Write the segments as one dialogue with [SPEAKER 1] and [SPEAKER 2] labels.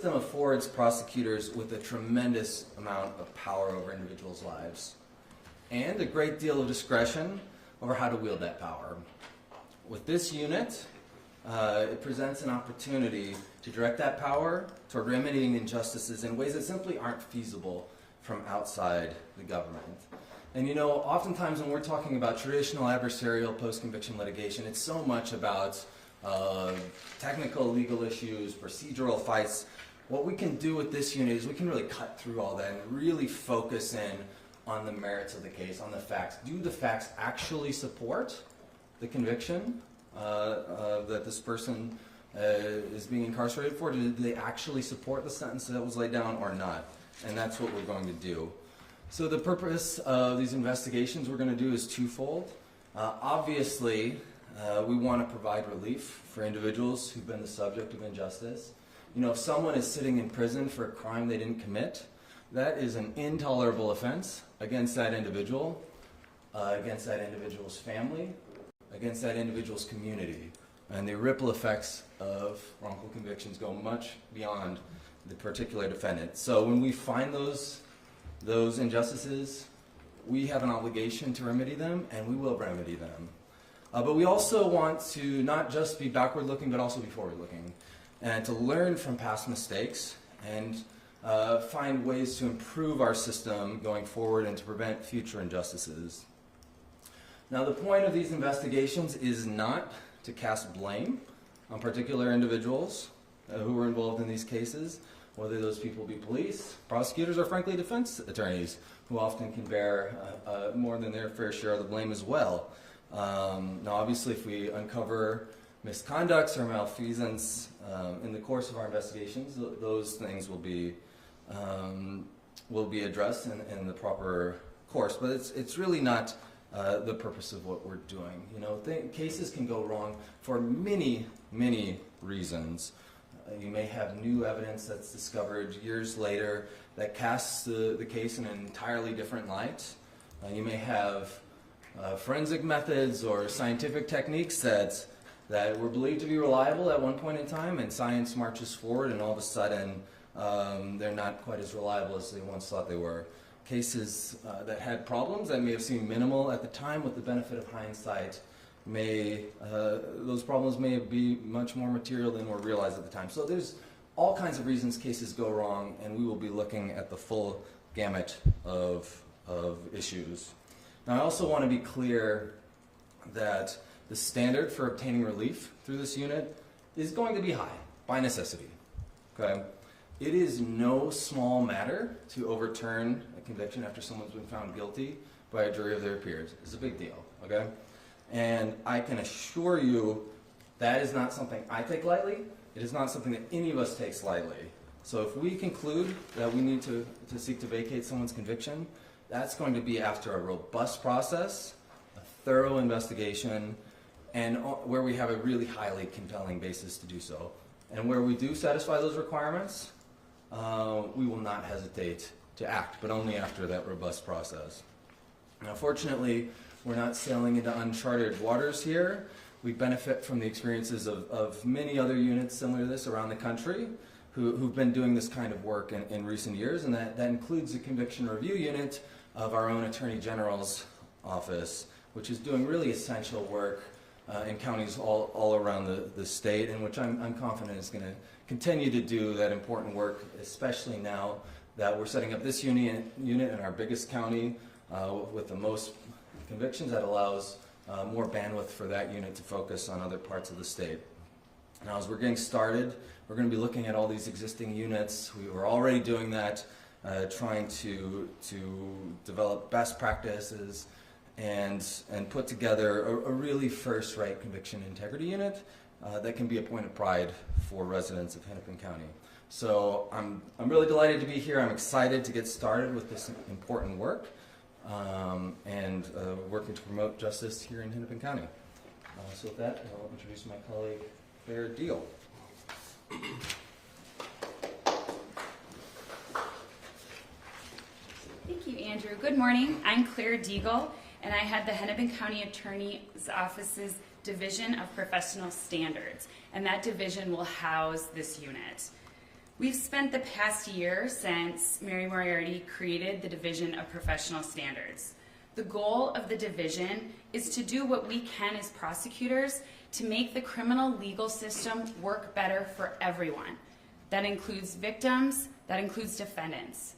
[SPEAKER 1] system affords prosecutors with a tremendous amount of power over individuals' lives and a great deal of discretion over how to wield that power. With this unit, it presents an opportunity to direct that power toward remedying injustices in ways that simply aren't feasible from outside the government. And you know, oftentimes when we're talking about traditional adversarial post-conviction litigation, it's so much about technical legal issues, procedural fights. What we can do with this unit is we can really cut through all that and really focus in on the merits of the case, on the facts. Do the facts actually support the conviction that this person is being incarcerated for? Do they actually support the sentence that was laid down or not? And that's what we're going to do. So the purpose of these investigations we're going to do is twofold. Obviously, we want to provide relief for individuals who've been the subject of injustice. You know, if someone is sitting in prison for a crime they didn't commit, that is an intolerable offense against that individual, against that individual's family, against that individual's community. And the ripple effects of wrongful convictions go much beyond the particular defendant. So when we find those injustices, we have an obligation to remedy them, and we will remedy them. But we also want to not just be backward-looking, but also be forward-looking, and to learn from past mistakes and find ways to improve our system going forward and to prevent future injustices. Now, the point of these investigations is not to cast blame on particular individuals who were involved in these cases, whether those people be police, prosecutors, or frankly defense attorneys, who often can bear more than their fair share of the blame as well. Now, obviously, if we uncover misconducts or malfeasance in the course of our investigations, those things will be addressed in the proper course. But it's really not the purpose of what we're doing. You know, cases can go wrong for many, many reasons. You may have new evidence that's discovered years later that casts the case in an entirely different light. You may have forensic methods or scientific techniques that were believed to be reliable at one point in time, and science marches forward and all of a sudden they're not quite as reliable as they once thought they were. Cases that had problems that may have seemed minimal at the time, with the benefit of hindsight, those problems may be much more material than were realized at the time. So there's all kinds of reasons cases go wrong, and we will be looking at the full gamut of issues. Now, I also want to be clear that the standard for obtaining relief through this unit is going to be high, by necessity. Okay? It is no small matter to overturn a conviction after someone's been found guilty by a jury of their peers. It's a big deal. Okay? And I can assure you that is not something I take lightly. It is not something that any of us takes lightly. So if we conclude that we need to seek to vacate someone's conviction, that's going to be after a robust process, a thorough investigation, and where we have a really highly compelling basis to do so. And where we do satisfy those requirements, we will not hesitate to act, but only after that robust process. Now, fortunately, we're not sailing into uncharted waters here. We benefit from the experiences of many other units similar to this around the country who've been doing this kind of work in recent years, and that includes the Conviction Review Unit of our own Attorney General's office, which is doing really essential work in counties all around the state, and which I'm confident is going to continue to do that important work, especially now that we're setting up this unit in our biggest county with the most convictions. That allows more bandwidth for that unit to focus on other parts of the state. Now, as we're getting started, we're going to be looking at all these existing units. We were already doing that, trying to develop best practices and put together a really first-rate conviction integrity unit that can be a point of pride for residents of Hennepin County. So I'm really delighted to be here. I'm excited to get started with this important work and working to promote justice here in Hennepin County. So with that, I'll introduce my colleague, Claire Deagle.
[SPEAKER 2] Thank you, Andrew. Good morning. I'm Claire Deagle, and I head the Hennepin County Attorney's Office's Division of Professional Standards, and that division will house this unit. We've spent the past year since Mary Moriarty created the Division of Professional Standards. The goal of the division is to do what we can as prosecutors to make the criminal legal system work better for everyone. That includes victims, that includes defendants.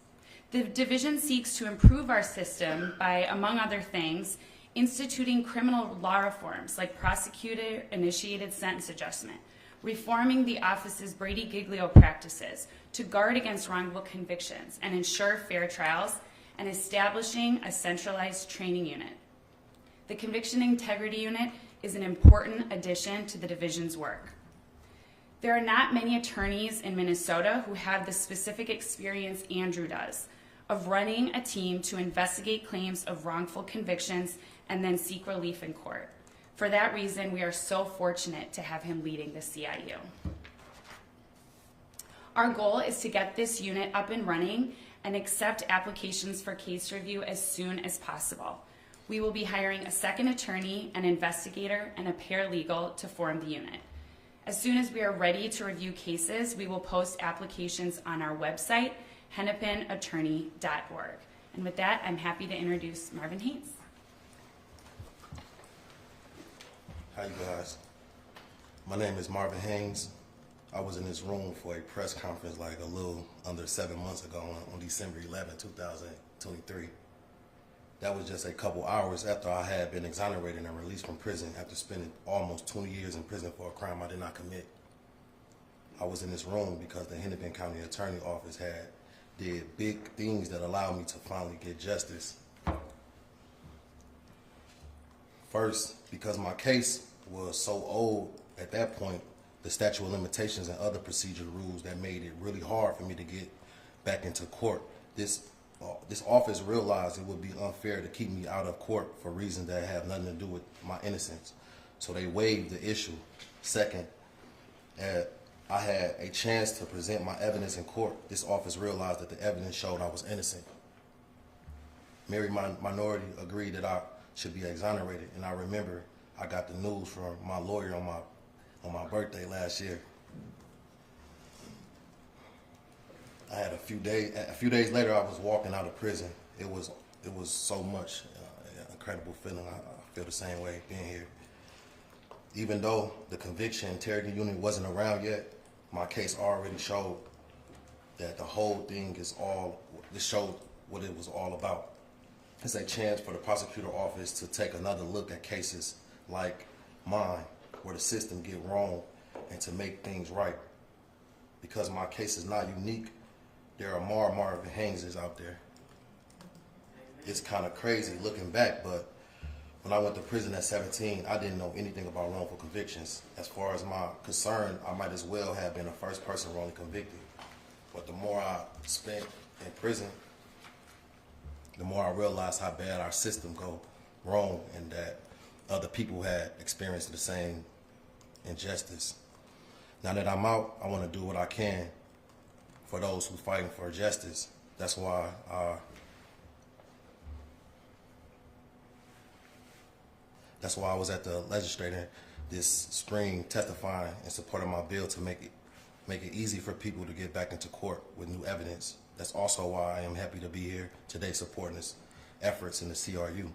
[SPEAKER 2] The division seeks to improve our system by, among other things, instituting criminal law reforms like prosecutor-initiated sentence adjustment, reforming the office's Brady-Giglio practices to guard against wrongful convictions and ensure fair trials, and establishing a centralized training unit. The Conviction Integrity Unit is an important addition to the division's work. There are not many attorneys in Minnesota who have the specific experience Andrew does of running a team to investigate claims of wrongful convictions and then seek relief in court. For that reason, we are so fortunate to have him leading the CIU. Our goal is to get this unit up and running and accept applications for case review as soon as possible. We will be hiring a second attorney, an investigator, and a paralegal to form the unit. As soon as we are ready to review cases, we will post applications on our website, hennepinattorney.org. And with that, I'm happy to introduce Marvin Haynes.
[SPEAKER 3] Hi, you guys. My name is Marvin Haynes. I was in this room for a press conference like a little under 7 months ago on December 11, 2023. That was just a couple hours after I had been exonerated and released from prison after spending almost 20 years in prison for a crime I did not commit. I was in this room because the Hennepin County Attorney office did big things that allowed me to finally get justice. First, because my case was so old at that point, the statute of limitations and other procedure rules that made it really hard for me to get back into court. This office realized it would be unfair to keep me out of court for reasons that have nothing to do with my innocence. So they waived the issue. Second, I had a chance to present my evidence in court. This office realized that the evidence showed I was innocent. Mary Minority agreed that I should be exonerated, and I remember I got the news from my lawyer on my birthday last year. I had a few days later, I was walking out of prison. It was so much incredible feeling. I feel the same way being here. Even though the conviction integrity unit wasn't around yet, my case already showed that the whole thing this showed what it was all about. It's a chance for the prosecutor office to take another look at cases like mine, where the system get wrong, and to make things right. Because my case is not unique, there are more Marvin Hayneses out there. It's kind of crazy looking back, but when I went to prison at 17, I didn't know anything about wrongful convictions. As far as my concern, I might as well have been the first person wrongly convicted. But the more I spent in prison, the more I realized how bad our system go wrong and that other people had experienced the same injustice. Now that I'm out, I want to do what I can for those who fighting for justice. That's why I was at the legislature this spring testifying in support of my bill to make it easy for people to get back into court with new evidence. That's also why I am happy to be here today supporting this efforts in the CRU.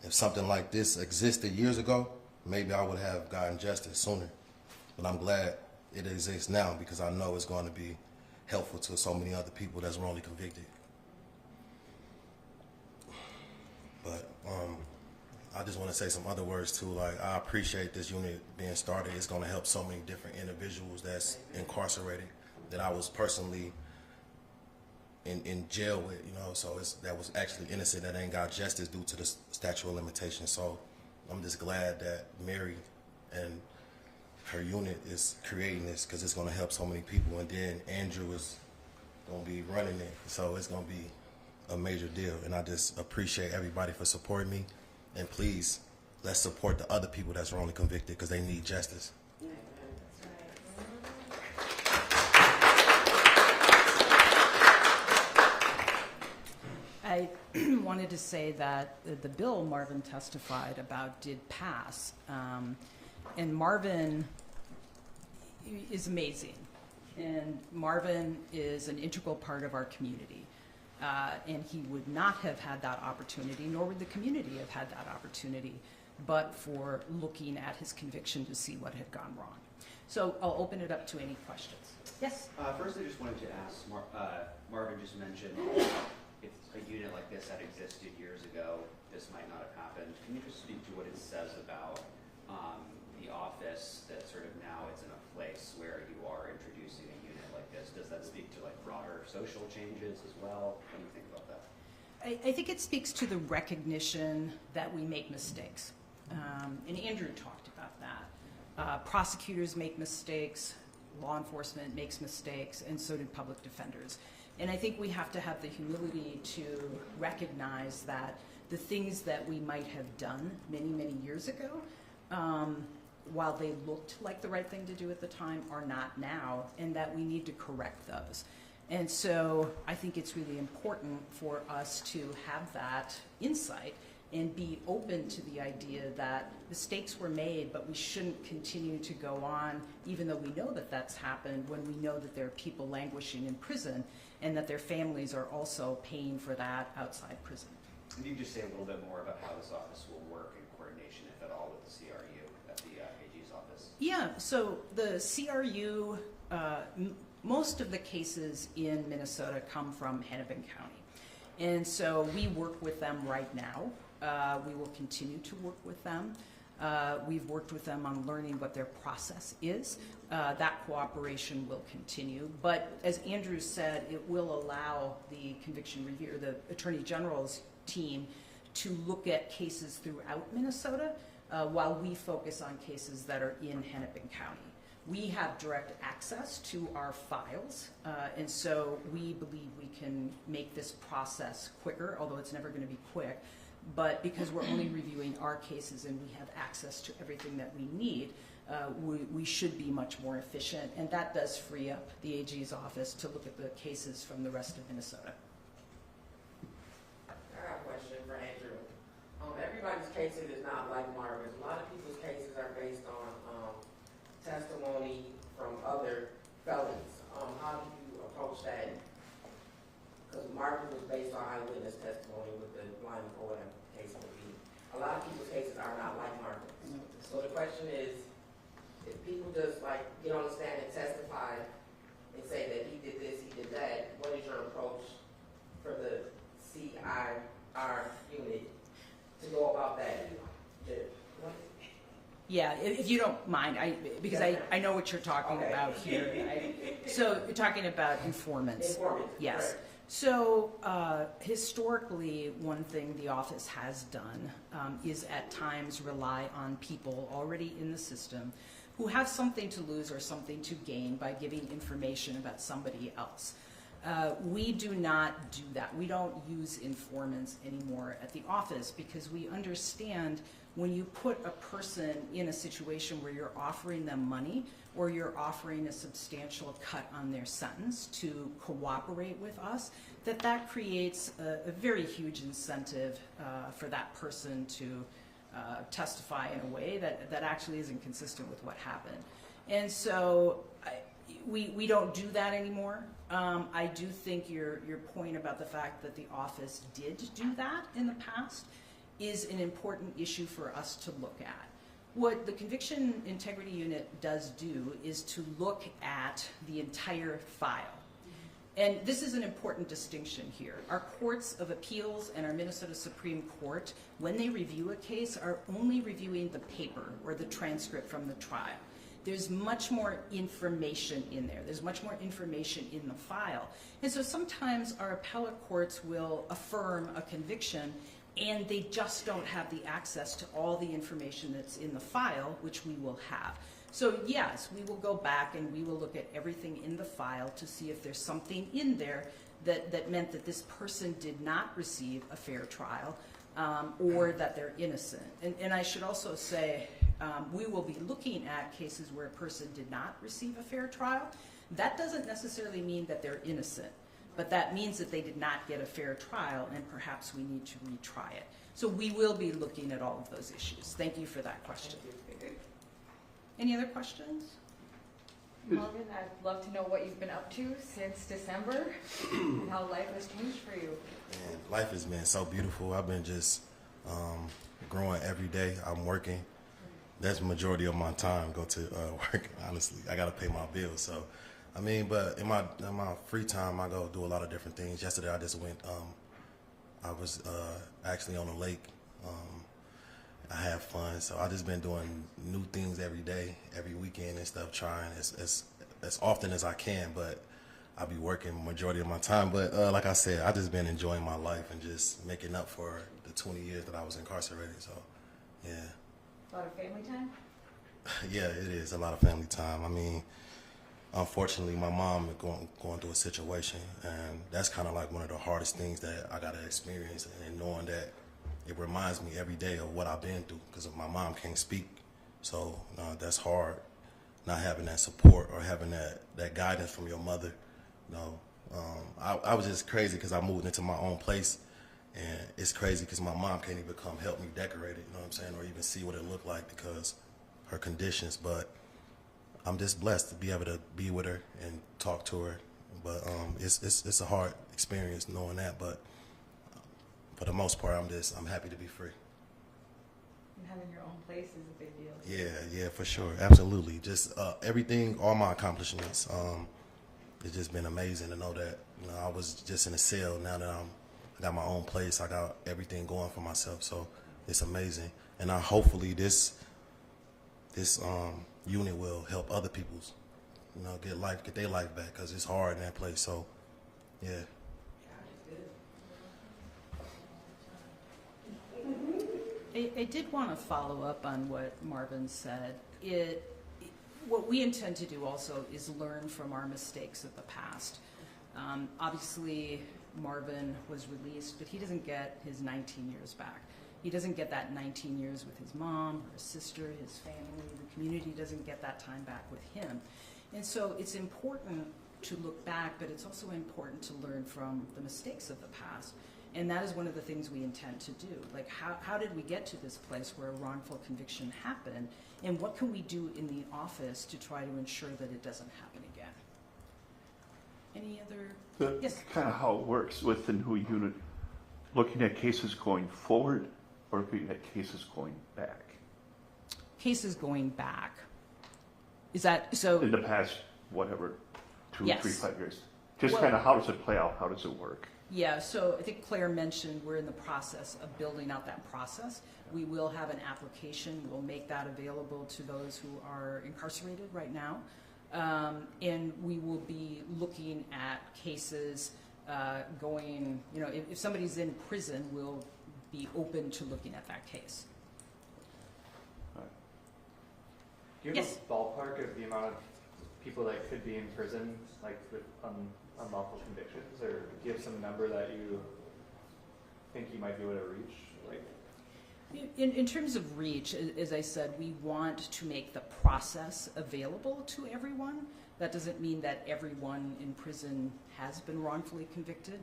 [SPEAKER 3] If something like this existed years ago, maybe I would have gotten justice sooner. But I'm glad it exists now because I know it's going to be helpful to so many other people that's wrongly convicted. But I just want to say some other words too. Like, I appreciate this unit being started. It's going to help so many different individuals that's incarcerated that I was personally in jail with, you know, so that was actually innocent, that ain't got justice due to the statute of limitations. So I'm just glad that Mary and her unit is creating this because it's going to help so many people. And then Andrew is going to be running it, so it's going to be a major deal. And I just appreciate everybody for supporting me. And please, let's support the other people that's wrongly convicted because they need justice.
[SPEAKER 4] I wanted to say that the bill Marvin testified about did pass, and Marvin is amazing. And Marvin is an integral part of our community. And he would not have had that opportunity, nor would the community have had that opportunity, but for looking at his conviction to see what had gone wrong. So I'll open it up to any questions. Yes?
[SPEAKER 5] First, I just wanted to ask, Marvin just mentioned if a unit like this had existed years ago, this might not have happened. Can you just speak to what it says about the office, that sort of now it's in a place where you are introducing a unit like this? Does that speak to like broader social changes as well? What do you think about that?
[SPEAKER 4] I think it speaks to the recognition that we make mistakes. And Andrew talked about that. Prosecutors make mistakes, law enforcement makes mistakes, and so do public defenders. And I think we have to have the humility to recognize that the things that we might have done many, many years ago, while they looked like the right thing to do at the time, are not now, and that we need to correct those. And so I think it's really important for us to have that insight and be open to the idea that mistakes were made, but we shouldn't continue to go on, even though we know that that's happened, when we know that there are people languishing in prison and that their families are also paying for that outside prison.
[SPEAKER 5] Can you just say a little bit more about how this office will work in coordination, if at all, with the CRU at the AG's office?
[SPEAKER 4] Yeah, so the CRU, most of the cases in Minnesota come from Hennepin County. And so we work with them right now. We will continue to work with them. We've worked with them on learning what their process is. That cooperation will continue. But as Andrew said, it will allow the conviction review, the Attorney General's team, to look at cases throughout Minnesota while we focus on cases that are in Hennepin County. We have direct access to our files, and so we believe we can make this process quicker, although it's never going to be quick. But because we're only reviewing our cases and we have access to everything that we need, we should be much more efficient, and that does free up the AG's office to look at the cases from the rest of Minnesota.
[SPEAKER 6] I got a question for Andrew. Everybody's cases is not like Marvin's. A lot of people's cases are based on testimony from other felons. How do you approach that? Because Marvin was based on eyewitness testimony with the blind or whatever the case may be. A lot of people's cases are not like Marvin's. So the question is, if people just like get on the stand and testify and say that he did this, he did that, what is your approach for the CIR unit to go about that?
[SPEAKER 4] Yeah, if you don't mind, because I know what you're talking about here. So you're talking about informants.
[SPEAKER 6] Informants,
[SPEAKER 4] yes.
[SPEAKER 6] correct.
[SPEAKER 4] So historically, one thing the office has done is at times rely on people already in the system who have something to lose or something to gain by giving information about somebody else. We do not do that. We don't use informants anymore at the office because we understand when you put a person in a situation where you're offering them money or you're offering a substantial cut on their sentence to cooperate with us, that creates a very huge incentive for that person to testify in a way that actually isn't consistent with what happened. And so we don't do that anymore. I do think your point about the fact that the office did do that in the past is an important issue for us to look at. What the Conviction Integrity Unit does do is to look at the entire file. And this is an important distinction here. Our courts of appeals and our Minnesota Supreme Court, when they review a case, are only reviewing the paper or the transcript from the trial. There's much more information in there. There's much more information in the file. And so sometimes our appellate courts will affirm a conviction and they just don't have the access to all the information that's in the file, which we will have. So yes, we will go back and we will look at everything in the file to see if there's something in there that meant that this person did not receive a fair trial or that they're innocent. And I should also say, we will be looking at cases where a person did not receive a fair trial. That doesn't necessarily mean that they're innocent, but that means that they did not get a fair trial and perhaps we need to retry it. So we will be looking at all of those issues. Thank you for that question. Any other questions?
[SPEAKER 7] Marvin, I'd love to know what you've been up to since December and how life has changed for you.
[SPEAKER 3] And life has been so beautiful. I've been just growing every day. I'm working. That's the majority of my time go to work. Honestly, I got to pay my bills. So, I mean, but in my free time, I go do a lot of different things. Yesterday, I just went. I was actually on the lake. I have fun, so I just been doing new things every day, every weekend and stuff. Trying as often as I can, but I be working majority of my time. But like I said, I just been enjoying my life and just making up for the 20 years that I was incarcerated. So, yeah.
[SPEAKER 7] A lot of family time?
[SPEAKER 3] Yeah, it is a lot of family time. I mean, unfortunately, my mom is going through a situation, and that's kind of like one of the hardest things that I got to experience, and knowing that it reminds me every day of what I've been through, because my mom can't speak. So that's hard, not having that support or having that guidance from your mother. You know, I was just crazy because I moved into my own place, and it's crazy because my mom can't even come help me decorate it, you know what I'm saying, or even see what it looked like because her conditions. But I'm just blessed to be able to be with her and talk to her. But it's a hard experience knowing that, but for the most part, I'm happy to be free.
[SPEAKER 7] And having your own place is a big deal.
[SPEAKER 3] Yeah, for sure, absolutely. Just everything, all my accomplishments. It's just been amazing to know that I was just in a cell. Now that I got my own place, I got everything going for myself. So it's amazing, and hopefully this unit will help other people's, get their life back, because it's hard in that place. So yeah.
[SPEAKER 4] I did want to follow up on what Marvin said. What we intend to do also is learn from our mistakes of the past. Obviously, Marvin was released, but he doesn't get his 19 years back. He doesn't get that 19 years with his mom, or his sister, his family. The community doesn't get that time back with him. And so it's important to look back, but it's also important to learn from the mistakes of the past. And that is one of the things we intend to do. Like, how did we get to this place where a wrongful conviction happened? And what can we do in the office to try to ensure that it doesn't happen again? Any other? Yes.
[SPEAKER 8] Kind of how it works with the new unit, looking at cases going forward or looking at cases going back?
[SPEAKER 4] Cases going back. Is that so?
[SPEAKER 8] In the past, whatever, 2,
[SPEAKER 4] Yes.
[SPEAKER 8] 3, 5 years. Just
[SPEAKER 4] Well-
[SPEAKER 8] kind of how does it play out? How does it work?
[SPEAKER 4] Yeah, so I think Claire mentioned we're in the process of building out that process. We will have an application. We'll make that available to those who are incarcerated right now. And we will be looking at cases going, if somebody's in prison, we'll be open to looking at that case.
[SPEAKER 9] Do you have
[SPEAKER 4] Yes.
[SPEAKER 9] a ballpark of the amount of people that could be in prison, like with unlawful convictions, or do you have some number that you think you might be able to reach? Like,
[SPEAKER 4] In terms of reach, as I said, we want to make the process available to everyone. That doesn't mean that everyone in prison has been wrongfully convicted.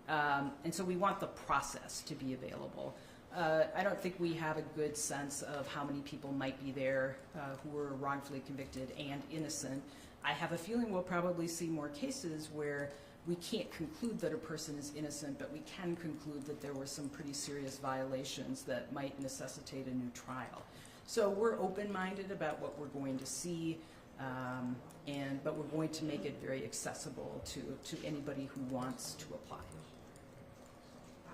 [SPEAKER 4] And so we want the process to be available. I don't think we have a good sense of how many people might be there who were wrongfully convicted and innocent. I have a feeling we'll probably see more cases where we can't conclude that a person is innocent, but we can conclude that there were some pretty serious violations that might necessitate a new trial. So we're open-minded about what we're going to see, but we're going to make it very accessible to anybody who wants to apply.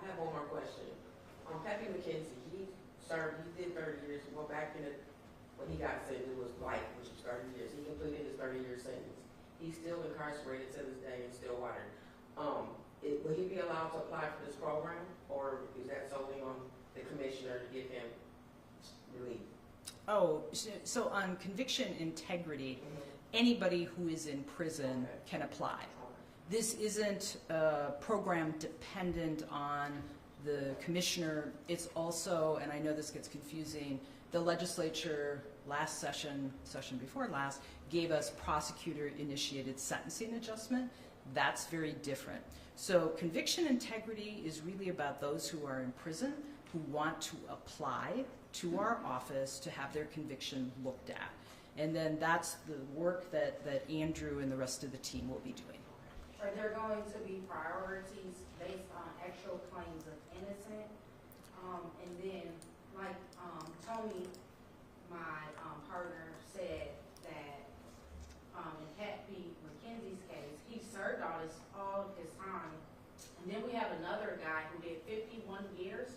[SPEAKER 6] I have one more question. Pepe McKenzie, he did 30 years. Well, back when he got sentenced, it was life, which was 30 years. He completed his 30-year sentence. He's still incarcerated to this day in Stillwater. Will he be allowed to apply for this program, or is that solely on the commissioner to give him relief?
[SPEAKER 4] Oh, so on conviction integrity, anybody who is in prison can apply. This isn't a program dependent on the commissioner. It's also, and I know this gets confusing, the legislature last session before last, gave us prosecutor-initiated sentencing adjustment. That's very different. So conviction integrity is really about those who are in prison who want to apply to our office to have their conviction looked at. And then that's the work that Andrew and the rest of the team will be doing.
[SPEAKER 10] Are there going to be priorities based on actual claims of innocent? And then, like Tony, my partner, said that in Pat P. McKenzie's case, he served all of his time. And then we have another guy who did 51 years,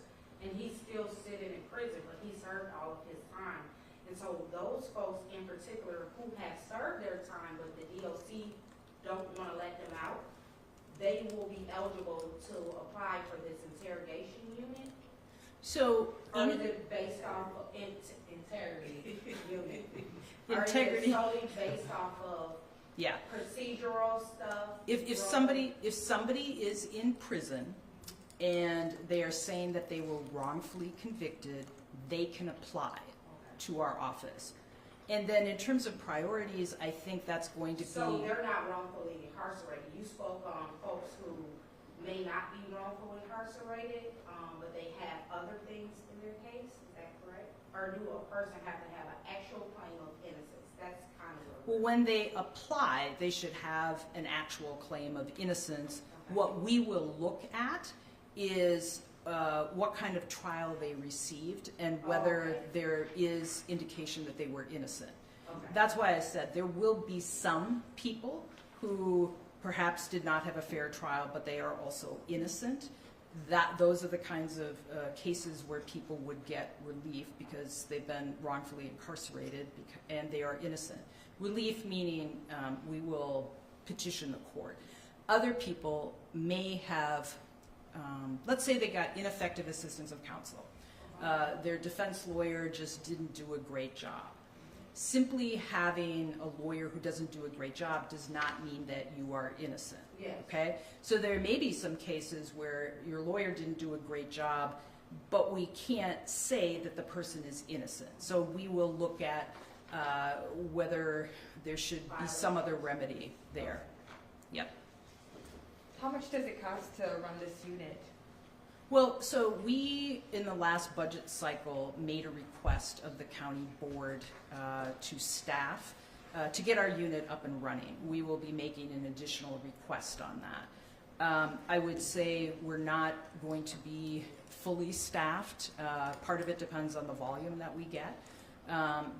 [SPEAKER 10] and he's still sitting in prison, but he served all of his time. And so those folks in particular who have served their time, but the DOC don't want to let them out, they will be eligible to apply for this interrogation unit.
[SPEAKER 4] So,
[SPEAKER 10] Or is it based off of integrity unit? Or is
[SPEAKER 4] integrity.
[SPEAKER 10] it solely based off of
[SPEAKER 4] Yeah.
[SPEAKER 10] procedural stuff?
[SPEAKER 4] If somebody is in prison and they are saying that they were wrongfully convicted, they can apply to our office. And then in terms of priorities, I think that's going to
[SPEAKER 10] So
[SPEAKER 4] be.
[SPEAKER 10] they're not wrongfully incarcerated. You spoke on folks who may not be wrongfully incarcerated, but they have other things in their case. Is that correct? Or do a person have to have an actual claim of innocence? That's kind of
[SPEAKER 4] Well, when they apply, they should have an actual claim of innocence. What we will look at is what kind of trial they received and whether there is indication that they were innocent.
[SPEAKER 10] Okay.
[SPEAKER 4] That's why I said there will be some people who perhaps did not have a fair trial, but they are also innocent. Those are the kinds of cases where people would get relief because they've been wrongfully incarcerated and they are innocent. Relief meaning we will petition the court. Other people may have, let's say they got ineffective assistance of counsel. Their defense lawyer just didn't do a great job. Simply having a lawyer who doesn't do a great job does not mean that you are innocent.
[SPEAKER 10] Yes.
[SPEAKER 4] Okay? So there may be some cases where your lawyer didn't do a great job, but we can't say that the person is innocent. So we will look at whether there should be some other remedy there. Yep.
[SPEAKER 7] How much does it cost to run this unit?
[SPEAKER 4] Well, so we, in the last budget cycle, made a request of the county board to staff to get our unit up and running. We will be making an additional request on that. I would say we're not going to be fully staffed. Part of it depends on the volume that we get,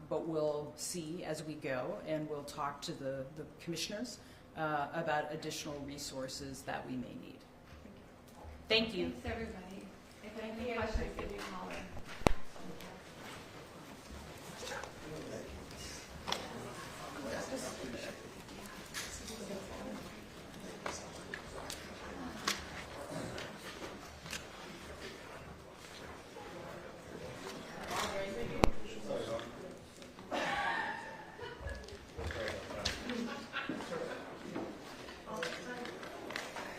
[SPEAKER 4] but we'll see as we go, and we'll talk to the commissioners about additional resources that we may need. Thank you.
[SPEAKER 7] Thanks, everybody. If any questions, give me a holler.
[SPEAKER 3] Yes.